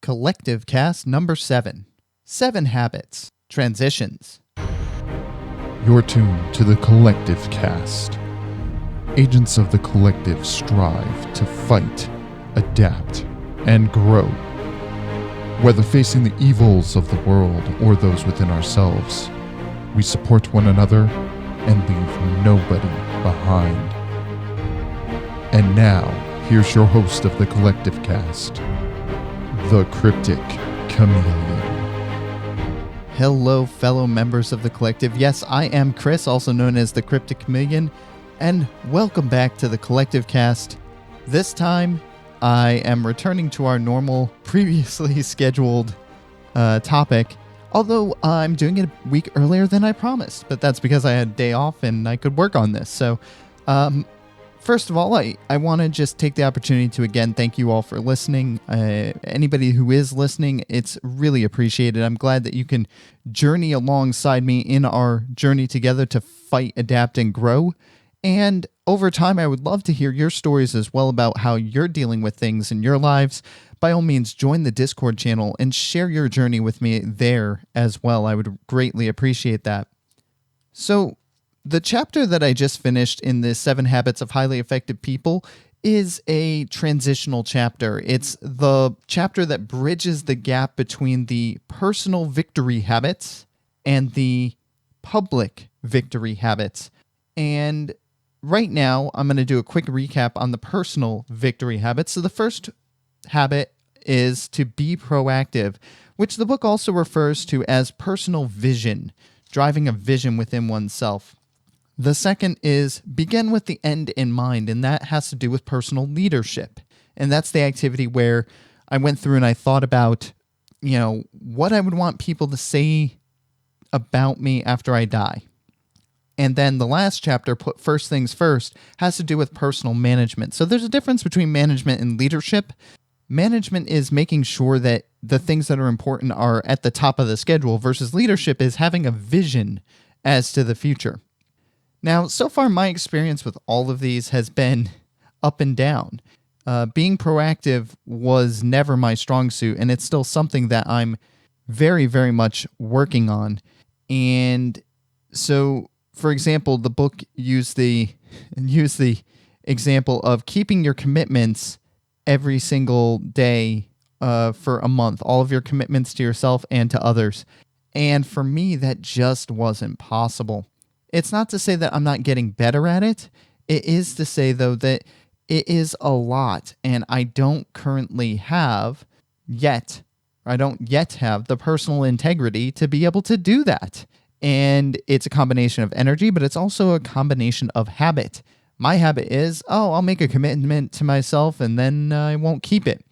Collective Cast number 7. 7 Habits. Transitions. You're tuned to the Collective Cast. Agents of the Collective strive to fight, adapt, and grow. Whether facing the evils of the world or those within ourselves, we support one another and leave nobody behind. And now, here's your host of the Collective Cast, the Cryptic Chameleon. Hello, fellow members of the Collective. Yes, I am Chris, also known as the Cryptic Chameleon, and welcome back to the Collective Cast. This time, I am returning to our normal, previously scheduled topic, although I'm doing it a week earlier than I promised, but that's because I had a day off and I could work on this. So, first of all, I want to just take the opportunity to again thank you all for listening. Anybody who is listening, it's really appreciated. I'm glad that you can journey alongside me in our journey together to fight, adapt, and grow. And over time, I would love to hear your stories as well about how you're dealing with things in your lives. By all means, join the Discord channel and share your journey with me there as well. I would greatly appreciate that. So, the chapter that I just finished in the 7 Habits of Highly Effective People is a transitional chapter. It's the chapter that bridges the gap between the personal victory habits and the public victory habits. And right now, I'm going to do a quick recap on the personal victory habits. So the first habit is to be proactive, which the book also refers to as personal vision, driving a vision within oneself. The second is begin with the end in mind, and that has to do with personal leadership. And that's the activity where I went through and I thought about, what I would want people to say about me after I die. And then the last chapter, put first things first, has to do with personal management. So there's a difference between management and leadership. Management is making sure that the things that are important are at the top of the schedule versus leadership is having a vision as to the future. Now, so far, my experience with all of these has been up and down. Being proactive was never my strong suit, and it's still something that I'm very, very much working on. And so, for example, the book used the example of keeping your commitments every single day for a month, all of your commitments to yourself and to others. And for me, that just wasn't possible. It's not to say that I'm not getting better at it. It is to say, though, that it is a lot, and I don't have the personal integrity to be able to do that. And it's a combination of energy, but it's also a combination of habit. My habit is, I'll make a commitment to myself and then I won't keep it.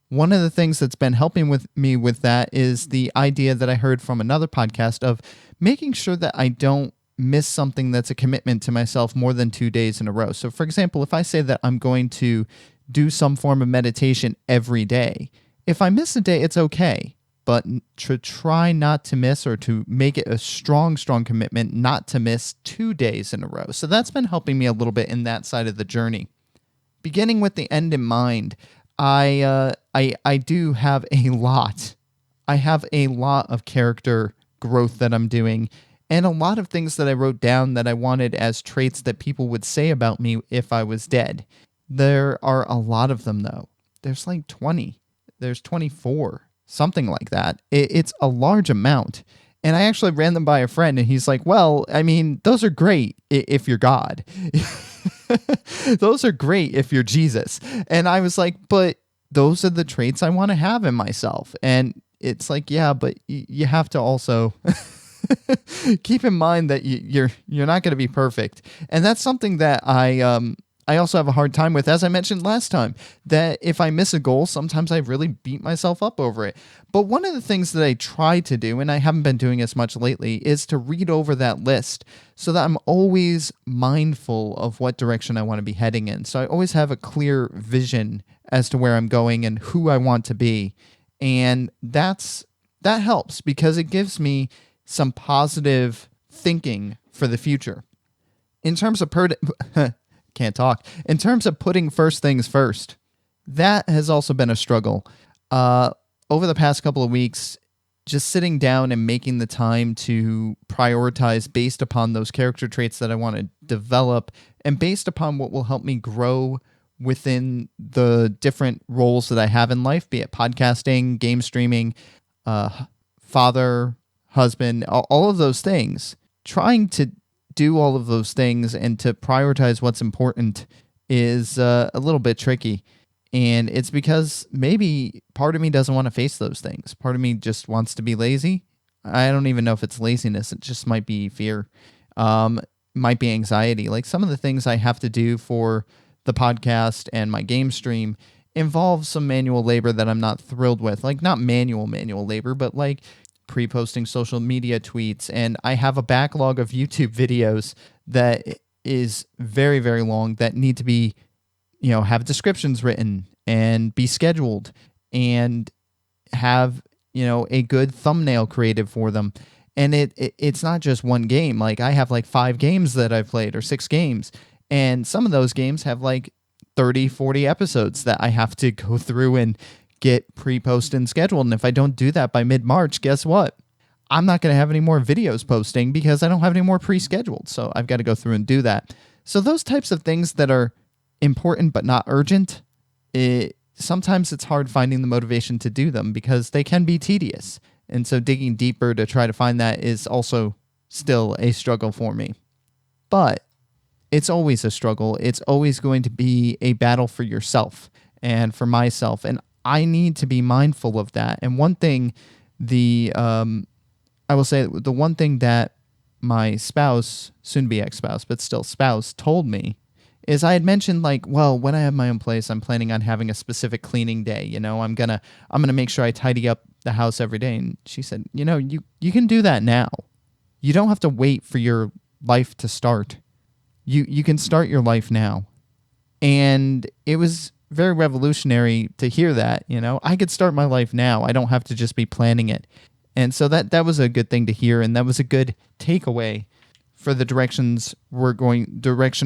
One of the things that's been helping me with that is the idea that I heard from another podcast of making sure that I don't miss something that's a commitment to myself more than 2 days in a row. So for example, if I say that I'm going to do some form of meditation every day, if I miss a day, it's okay. But to try not to miss or to make it a strong commitment not to miss 2 days in a row. So that's been helping me a little bit in that side of the journey. Beginning with the end in mind, I do have a lot. I have a lot of character growth that I'm doing, and a lot of things that I wrote down that I wanted as traits that people would say about me if I was dead. There are a lot of them, though. There's like 20. There's 24. Something like that. It's a large amount. And I actually ran them by a friend, and he's like, well, I mean, those are great if you're God. Those are great if you're Jesus. And I was like, but those are the traits I want to have in myself. And it's like, yeah, but you have to also keep in mind that you're not going to be perfect. And that's something that I also have a hard time with, as I mentioned last time, that if I miss a goal, sometimes I really beat myself up over it. But one of the things that I try to do, and I haven't been doing as much lately, is to read over that list so that I'm always mindful of what direction I want to be heading in. So I always have a clear vision as to where I'm going and who I want to be. And that helps because it gives me some positive thinking for the future. In terms of In terms of putting first things first, that has also been a struggle. over the past couple of weeks, just sitting down and making the time to prioritize based upon those character traits that I want to develop and based upon what will help me grow within the different roles that I have in life, be it podcasting, game streaming, father, husband, all of those things. Trying to do all of those things and to prioritize what's important is a little bit tricky. And it's because maybe part of me doesn't want to face those things. Part of me just wants to be lazy. I don't even know if it's laziness. It just might be fear. Might be anxiety. Like some of the things I have to do for the podcast and my game stream involve some manual labor that I'm not thrilled with. Like not manual labor, but like pre-posting social media tweets. And I have a backlog of YouTube videos that is very, very long that need to be, have descriptions written and be scheduled and have, a good thumbnail created for them. And it's not just one game. Like I have like 5 games that I've played or 6 games. And some of those games have like 30, 40 episodes that I have to go through and get pre-posted and scheduled. And if I don't do that by mid-March, guess what? I'm not going to have any more videos posting because I don't have any more pre-scheduled. So I've got to go through and do that. So those types of things that are important but not urgent, sometimes it's hard finding the motivation to do them because they can be tedious. And so digging deeper to try to find that is also still a struggle for me. But it's always a struggle. It's always going to be a battle for yourself and for myself. And I need to be mindful of that. And one thing, I will say the one thing that my spouse, soon to be ex-spouse, but still spouse, told me is I had mentioned like, well, when I have my own place, I'm planning on having a specific cleaning day. I'm gonna make sure I tidy up the house every day. And she said, you can do that now. You don't have to wait for your life to start. You can start your life now. And it was very revolutionary to hear that, I could start my life now. I don't have to just be planning it. And so that was a good thing to hear. And that was a good takeaway for the direction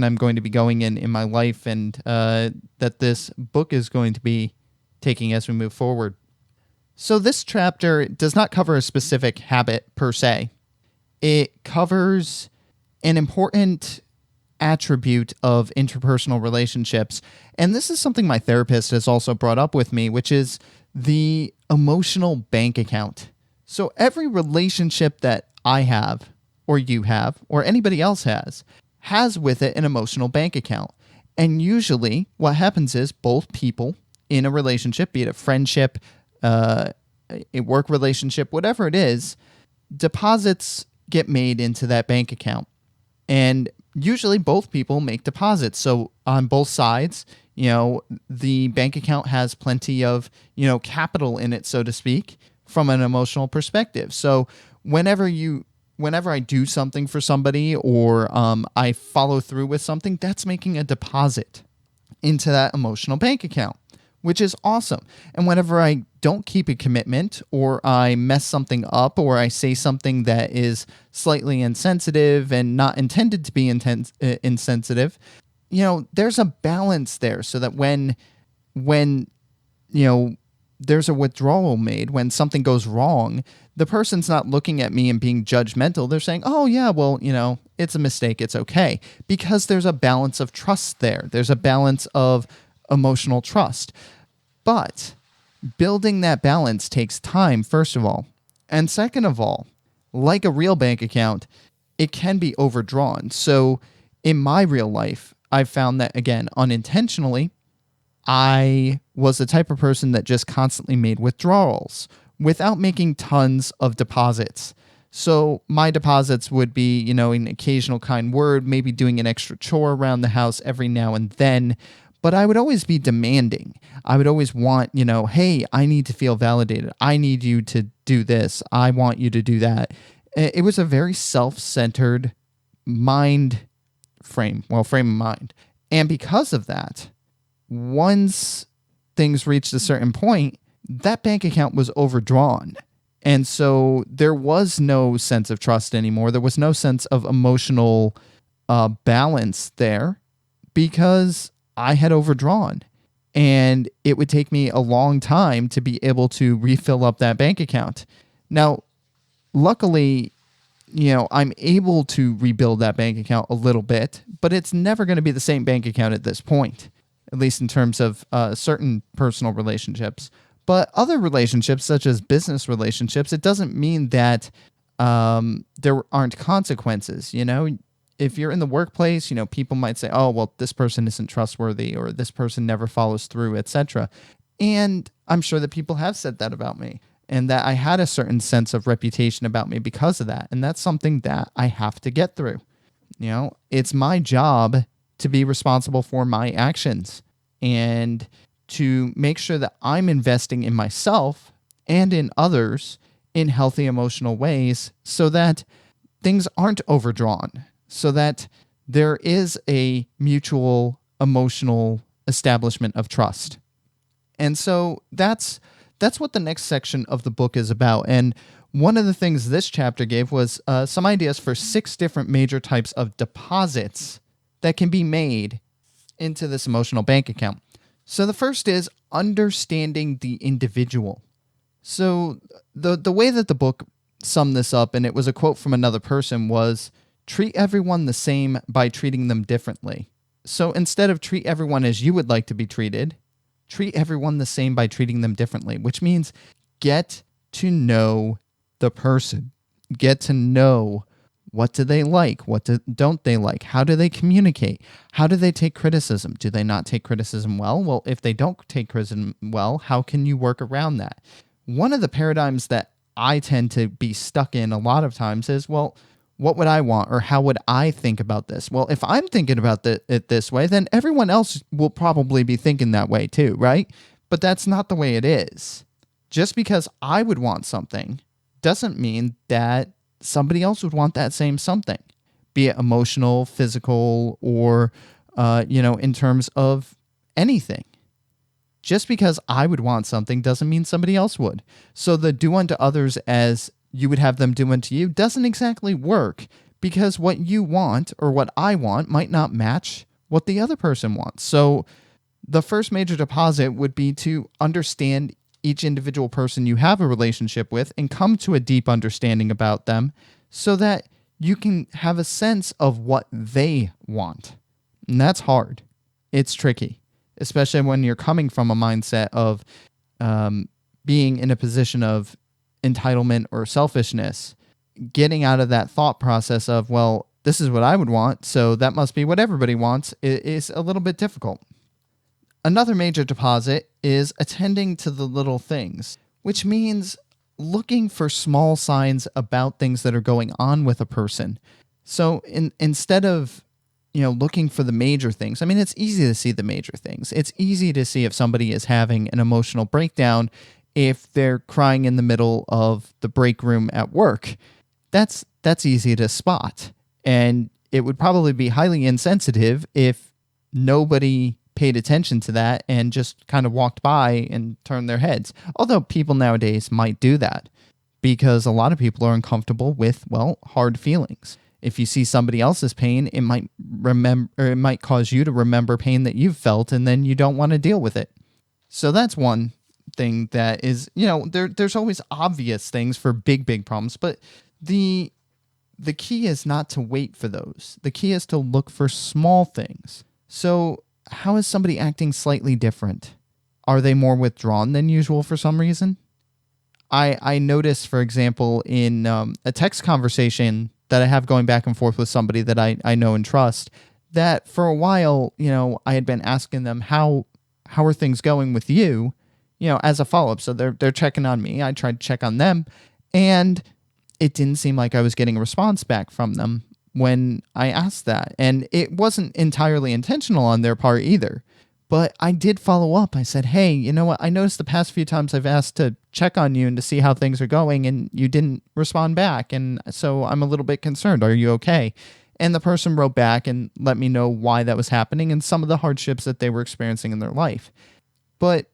I'm going to be going in my life, and that this book is going to be taking as we move forward. So this chapter does not cover a specific habit per se. It covers an important attribute of interpersonal relationships. And this is something my therapist has also brought up with me, which is the emotional bank account. So every relationship that I have, or you have, or anybody else has with it an emotional bank account. And usually what happens is both people in a relationship, be it a friendship, a work relationship, whatever it is, deposits get made into that bank account. And usually both people make deposits. So on both sides, the bank account has plenty of, capital in it, so to speak, from an emotional perspective. So whenever I do something for somebody or I follow through with something, that's making a deposit into that emotional bank account, which is awesome. And whenever I don't keep a commitment or I mess something up or I say something that is slightly insensitive and not intended to be insensitive, there's a balance there so that when there's a withdrawal made, when something goes wrong, the person's not looking at me and being judgmental. They're saying, oh yeah, well, it's a mistake. It's okay. Because there's a balance of trust there. There's a balance of emotional trust. But building that balance takes time, first of all. And second of all, like a real bank account, it can be overdrawn. So in my real life, I've found that, again, unintentionally, I was the type of person that just constantly made withdrawals without making tons of deposits. So my deposits would be, an occasional kind word, maybe doing an extra chore around the house every now and then. But I would always be demanding. I would always want, hey, I need to feel validated. I need you to do this. I want you to do that. It was a very self-centered frame of mind. And because of that, once things reached a certain point, that bank account was overdrawn. And so there was no sense of trust anymore. There was no sense of emotional balance there because I had overdrawn. and it would take me a long time to be able to refill up that bank account. Now, luckily, I'm able to rebuild that bank account a little bit, but it's never going to be the same bank account at this point, at least in terms of certain personal relationships. But other relationships, such as business relationships, it doesn't mean that there aren't consequences. If you're in the workplace, people might say, oh, well, this person isn't trustworthy, or this person never follows through, etc. And I'm sure that people have said that about me, and that I had a certain sense of reputation about me because of that. And that's something that I have to get through. It's my job to be responsible for my actions and to make sure that I'm investing in myself and in others in healthy emotional ways so that things aren't overdrawn, so that there is a mutual emotional establishment of trust. And so that's what the next section of the book is about. And one of the things this chapter gave was some ideas for 6 different major types of deposits that can be made into this emotional bank account. So the first is understanding the individual. So the way that the book summed this up, and it was a quote from another person, was treat everyone the same by treating them differently. So instead of treat everyone as you would like to be treated, treat everyone the same by treating them differently, which means get to know the person. Get to know what do they like, what don't they like, how do they communicate, how do they take criticism, do they not take criticism well? Well, if they don't take criticism well, how can you work around that? One of the paradigms that I tend to be stuck in a lot of times is, well, what would I want, or how would I think about this? Well, if I'm thinking about it this way, then everyone else will probably be thinking that way too, right? But that's not the way it is. Just because I would want something doesn't mean that somebody else would want that same something, be it emotional, physical, or, in terms of anything. Just because I would want something doesn't mean somebody else would. So the do unto others as you would have them do unto you doesn't exactly work, because what you want or what I want might not match what the other person wants. So the first major deposit would be to understand each individual person you have a relationship with and come to a deep understanding about them so that you can have a sense of what they want. And that's hard. It's tricky, especially when you're coming from a mindset of being in a position of entitlement or selfishness. Getting out of that thought process of, well, this is what I would want, so that must be what everybody wants, is a little bit difficult. Another major deposit is attending to the little things, which means looking for small signs about things that are going on with a person. So instead of looking for the major things, I mean, it's easy to see the major things. It's easy to see if somebody is having an emotional breakdown if they're crying in the middle of the break room at work. That's easy to spot. And it would probably be highly insensitive if nobody paid attention to that and just kind of walked by and turned their heads. Although people nowadays might do that because a lot of people are uncomfortable with, well, hard feelings. If you see somebody else's pain, it might cause you to remember pain that you've felt, and then you don't want to deal with it. So that's one thing that is, there's always obvious things for big problems, but the key is not to wait for those. The key is to look for small things. So how is somebody acting slightly different? Are they more withdrawn than usual for some reason? I noticed, for example, in a text conversation that I have going back and forth with somebody that I know and trust, that for a while, I had been asking them, how are things going with you, as a follow-up. So they're checking on me. I tried to check on them, and it didn't seem like I was getting a response back from them when I asked that. And it wasn't entirely intentional on their part either. But I did follow up. I said, hey, you know what? I noticed the past few times I've asked to check on you and to see how things are going, and you didn't respond back. And so I'm a little bit concerned. Are you okay? And the person wrote back and let me know why that was happening and some of the hardships that they were experiencing in their life. But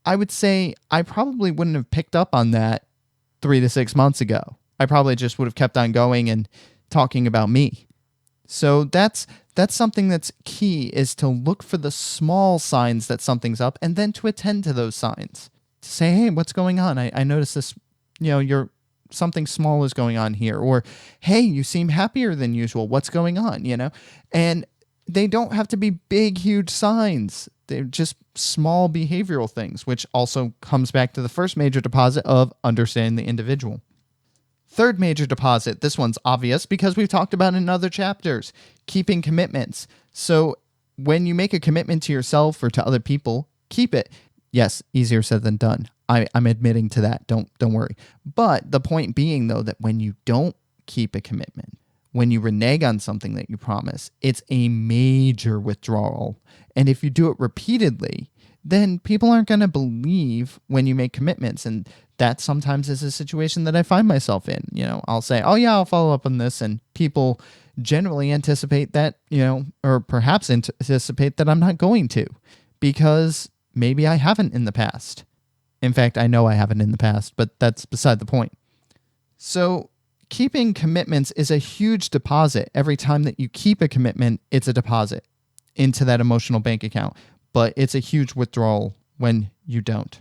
I would say I probably wouldn't have picked up on that 3 to 6 months ago. I probably just would have kept on going and talking about me. So that's That's something that's key, is to look for the small signs that something's up and then to attend to those signs. To say, hey, what's going on? I noticed this, something small is going on here. Or, hey, you seem happier than usual. What's going on? And they don't have to be big, huge signs. They're just small behavioral things, which also comes back to the first major deposit of understanding the individual. Third major deposit, this one's obvious because we've talked about it in other chapters, keeping commitments. So when you make a commitment to yourself or to other people, keep it. Yes, easier said than done. I'm admitting to that. Don't worry. But the point being, though, that when you don't keep a commitment, when you renege on something that you promise, it's a major withdrawal. And if you do it repeatedly, then people aren't going to believe when you make commitments. And that sometimes is a situation that I find myself in. I'll say, oh yeah, I'll follow up on this. And people generally anticipate that, or perhaps anticipate that I'm not going to, because maybe I haven't in the past. In fact, I know I haven't in the past, but that's beside the point. So keeping commitments is a huge deposit. Every time that you keep a commitment, it's a deposit into that emotional bank account, but it's a huge withdrawal when you don't.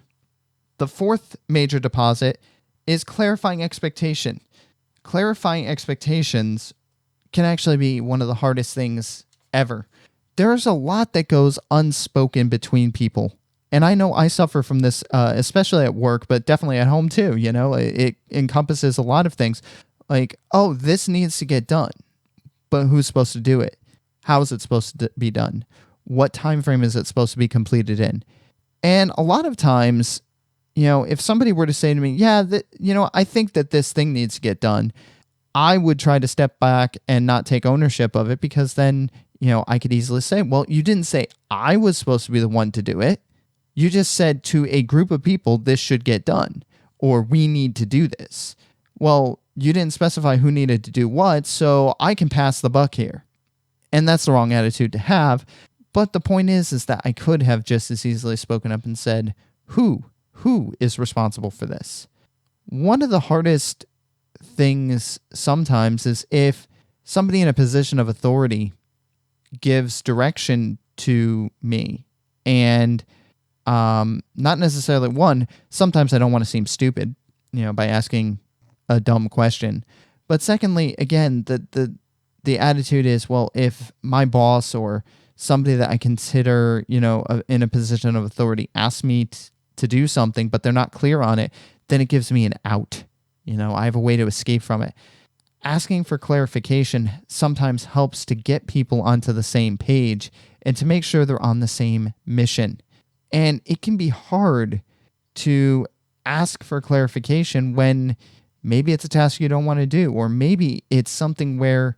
The fourth major deposit is clarifying expectation. Clarifying expectations can actually be one of the hardest things ever. There's a lot that goes unspoken between people. And I know I suffer from this, especially at work, but definitely at home too. It encompasses a lot of things like, oh, this needs to get done, but who's supposed to do it? How is it supposed to be done? What time frame is it supposed to be completed in? And a lot of times, if somebody were to say to me, yeah, I think that this thing needs to get done, I would try to step back and not take ownership of it, because then, I could easily say, well, you didn't say I was supposed to be the one to do it. You just said to a group of people, this should get done, or we need to do this. Well, you didn't specify who needed to do what, so I can pass the buck here. And that's the wrong attitude to have. But the point is that I could have just as easily spoken up and said, who is responsible for this? One of the hardest things sometimes is if somebody in a position of authority gives direction to me, and not necessarily sometimes I don't want to seem stupid, by asking a dumb question. But secondly, again, the attitude is, well, if my boss or somebody that I consider, in a position of authority asks me to do something, but they're not clear on it, then it gives me an out. I have a way to escape from it. Asking for clarification sometimes helps to get people onto the same page and to make sure they're on the same mission. And it can be hard to ask for clarification when maybe it's a task you don't want to do, or maybe it's something where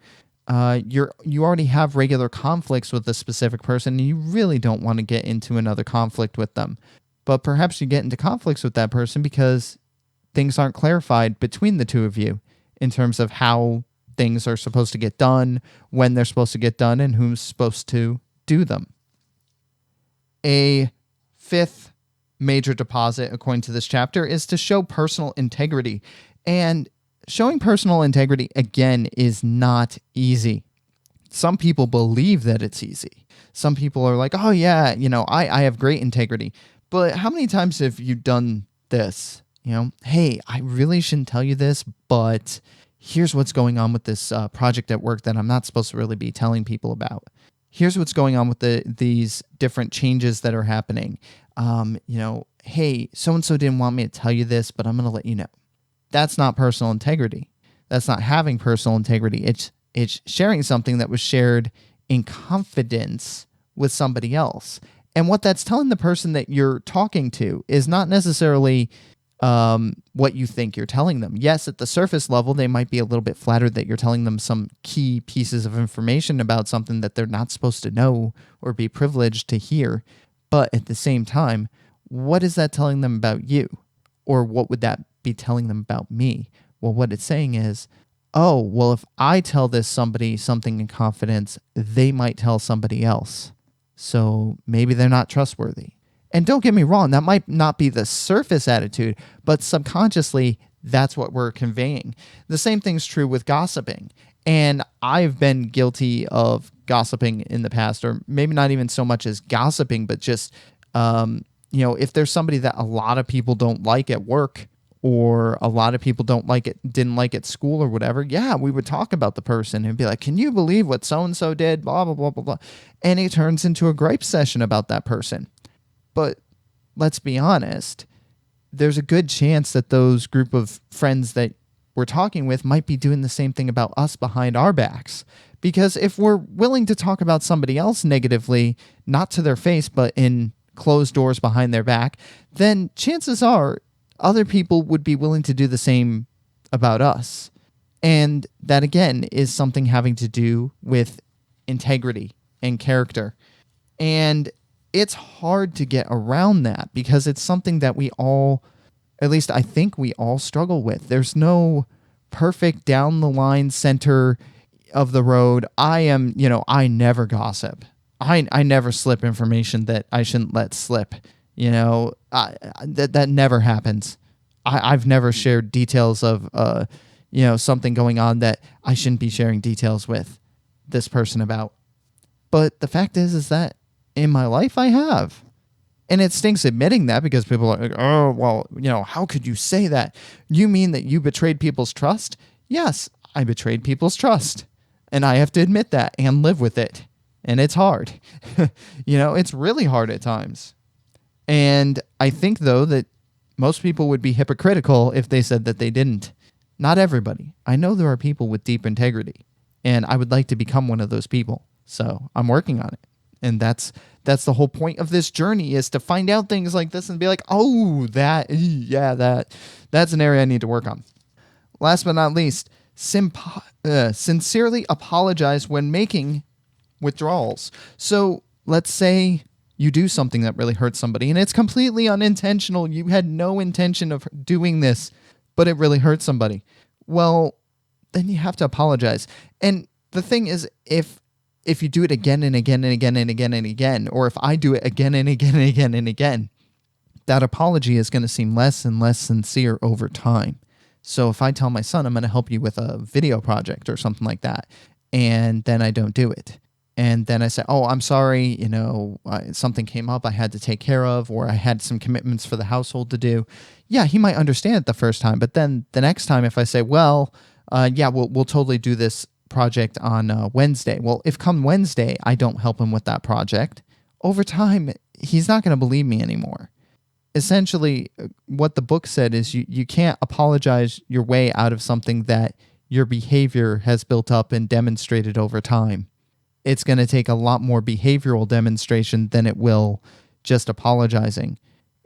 you already have regular conflicts with a specific person and you really don't want to get into another conflict with them. But perhaps you get into conflicts with that person because things aren't clarified between the two of you in terms of how things are supposed to get done, when they're supposed to get done, and who's supposed to do them. A fifth major deposit, according to this chapter, is to show personal integrity. And showing personal integrity, again, is not easy. Some people believe that it's easy. Some people are like, oh yeah, I have great integrity. But how many times have you done this? Hey, I really shouldn't tell you this, but here's what's going on with this project at work that I'm not supposed to really be telling people about. Here's what's going on with these different changes that are happening. Hey, so-and-so didn't want me to tell you this, but I'm going to let you know. That's not personal integrity. That's not having personal integrity. It's sharing something that was shared in confidence with somebody else. And what that's telling the person that you're talking to is not necessarily what you think you're telling them. Yes, at the surface level, they might be a little bit flattered that you're telling them some key pieces of information about something that they're not supposed to know or be privileged to hear. But at the same time, what is that telling them about you? Or what would that be telling them about me? Well, what it's saying is, oh, well, if I tell somebody something in confidence, they might tell somebody else. So maybe they're not trustworthy. And don't get me wrong, that might not be the surface attitude, but subconsciously, that's what we're conveying. The same thing's true with gossiping. And I've been guilty of gossiping in the past, or maybe not even so much as gossiping, but just, if there's somebody that a lot of people don't like at work, or a lot of people didn't like at school or whatever, yeah, we would talk about the person and be like, can you believe what so-and-so did? Blah, blah, blah, blah, blah. And it turns into a gripe session about that person. But let's be honest, there's a good chance that those group of friends that we're talking with might be doing the same thing about us behind our backs. Because if we're willing to talk about somebody else negatively, not to their face, but in closed doors behind their back, then chances are other people would be willing to do the same about us. And that, again, is something having to do with integrity and character. And it's hard to get around that because it's something that we all, at least I think we all struggle with. There's no perfect down the line center of the road. I never gossip. I never slip information that I shouldn't let slip. That never happens. I've never shared details of, something going on that I shouldn't be sharing details with this person about. But the fact is that in my life I have. And it stinks admitting that because people are like, oh, well, how could you say that? You mean that you betrayed people's trust? Yes, I betrayed people's trust. And I have to admit that and live with it. And it's hard. It's really hard at times. And I think, though, that most people would be hypocritical if they said that they didn't. Not everybody. I know there are people with deep integrity. And I would like to become one of those people. So I'm working on it. And that's the whole point of this journey, is to find out things like this and be like, oh, that's an area I need to work on. Last but not least, sincerely apologize when making withdrawals. So let's say you do something that really hurts somebody and it's completely unintentional. You had no intention of doing this, but it really hurt somebody. Well, then you have to apologize. And the thing is, if you do it again and again and again and again and again, or if I do it again and again and again and again, that apology is going to seem less and less sincere over time. So if I tell my son I'm going to help you with a video project or something like that, and then I don't do it, and then I say, oh, I'm sorry, something came up I had to take care of, or I had some commitments for the household to do. Yeah, he might understand it the first time, but then the next time if I say, well, we'll totally do this project on Wednesday. Well, if come Wednesday I don't help him with that project, over time he's not going to believe me anymore. Essentially, what the book said is you can't apologize your way out of something that your behavior has built up and demonstrated over time. It's going to take a lot more behavioral demonstration than it will just apologizing.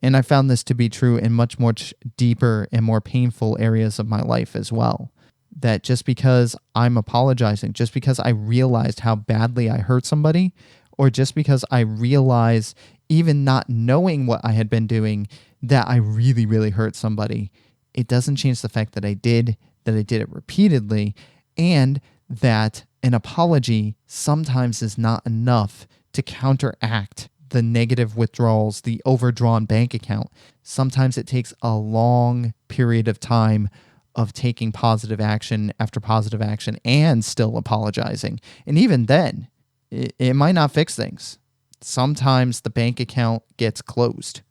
And I found this to be true in much more deeper and more painful areas of my life as well. That just because I'm apologizing, just because I realized how badly I hurt somebody, or just because I realize, even not knowing what I had been doing, that I really, really hurt somebody, it doesn't change the fact that I did it repeatedly, and that an apology sometimes is not enough to counteract the negative withdrawals, the overdrawn bank account. Sometimes it takes a long period of time of taking positive action after positive action and still apologizing. And even then, it might not fix things. Sometimes the bank account gets closed.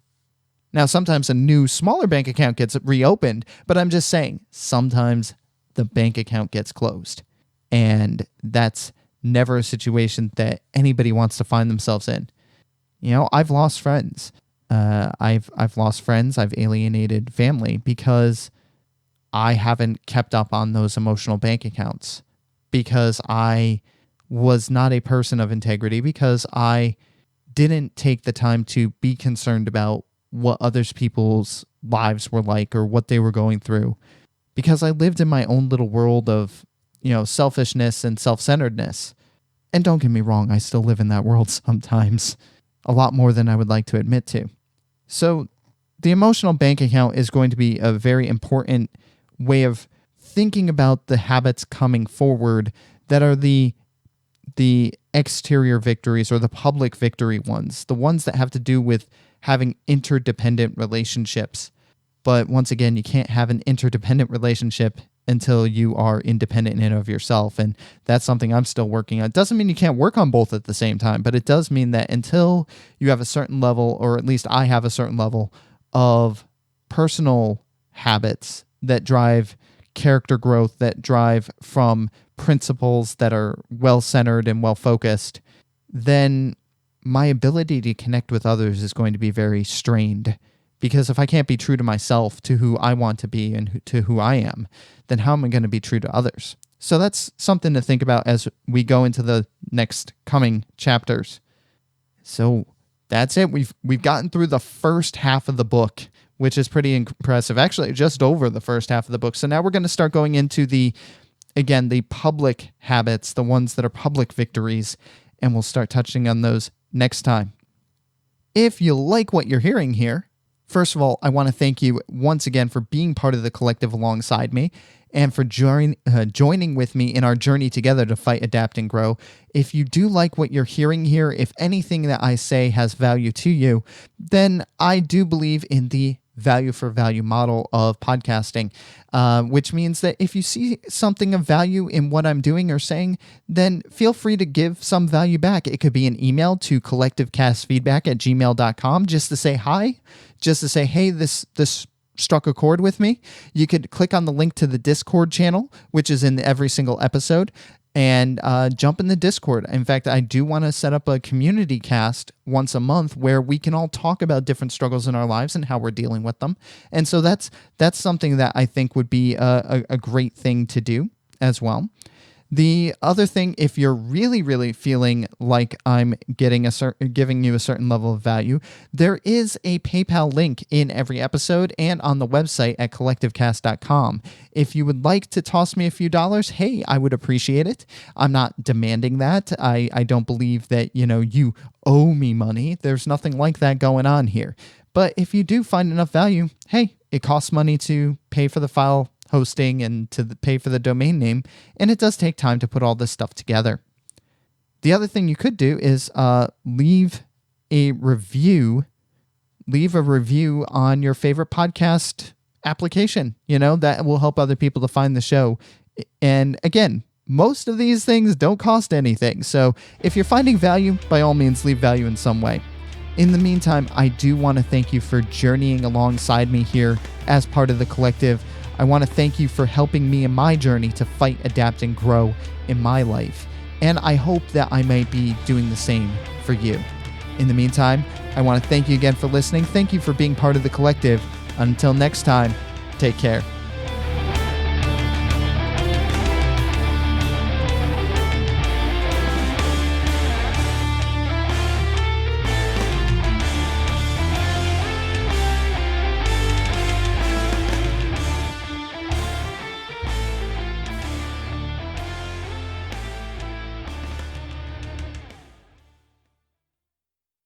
Now, sometimes a new, smaller bank account gets reopened, but I'm just saying, sometimes the bank account gets closed. And that's never a situation that anybody wants to find themselves in. I've lost friends. I've lost friends. I've alienated family because I haven't kept up on those emotional bank accounts, because I was not a person of integrity, because I didn't take the time to be concerned about what other people's lives were like or what they were going through, because I lived in my own little world of, selfishness and self-centeredness. And don't get me wrong, I still live in that world sometimes, a lot more than I would like to admit to. So the emotional bank account is going to be a very important way of thinking about the habits coming forward that are the exterior victories, or the public victory ones, the ones that have to do with having interdependent relationships. But once again, you can't have an interdependent relationship until you are independent in and of yourself. And that's something I'm still working on. It doesn't mean you can't work on both at the same time, but it does mean that until you have a certain level, or at least I have a certain level of personal habits that drive character growth, that drive from principles that are well-centered and well-focused, then my ability to connect with others is going to be very strained. Because if I can't be true to myself, to who I want to be and to who I am, then how am I going to be true to others? So that's something to think about as we go into the next coming chapters. So that's it. We've gotten through the first half of the book, which is pretty impressive. Actually, just over the first half of the book. So now we're going to start going into the public habits, the ones that are public victories, and we'll start touching on those next time. If you like what you're hearing here, first of all, I want to thank you once again for being part of the collective alongside me and for joining with me in our journey together to fight, adapt, and grow. If you do like what you're hearing here, if anything that I say has value to you, then I do believe in the value for value model of podcasting, which means that if you see something of value in what I'm doing or saying, then feel free to give some value back. It could be an email to collectivecastfeedback@gmail.com just to say hi, just to say, hey, this struck a chord with me. You could click on the link to the Discord channel, which is in every single episode, and jump in the Discord. In fact, I do want to set up a community cast once a month where we can all talk about different struggles in our lives and how we're dealing with them. And so that's something that I think would be a great thing to do as well. The other thing, if you're really, really feeling like I'm giving you a certain level of value, there is a PayPal link in every episode and on the website at collectivecast.com. If you would like to toss me a few dollars, hey, I would appreciate it. I'm not demanding that. I don't believe that, you owe me money. There's nothing like that going on here. But if you do find enough value, hey, it costs money to pay for the file hosting and to pay for the domain name, and it does take time to put all this stuff together. The other thing you could do is leave a review on your favorite podcast application. That will help other people to find the show. And again, most of these things don't cost anything. So if you're finding value, by all means, leave value in some way. In the meantime, I do want to thank you for journeying alongside me here as part of the collective. I want to thank you for helping me in my journey to fight, adapt, and grow in my life. And I hope that I might be doing the same for you. In the meantime, I want to thank you again for listening. Thank you for being part of the collective. Until next time, take care.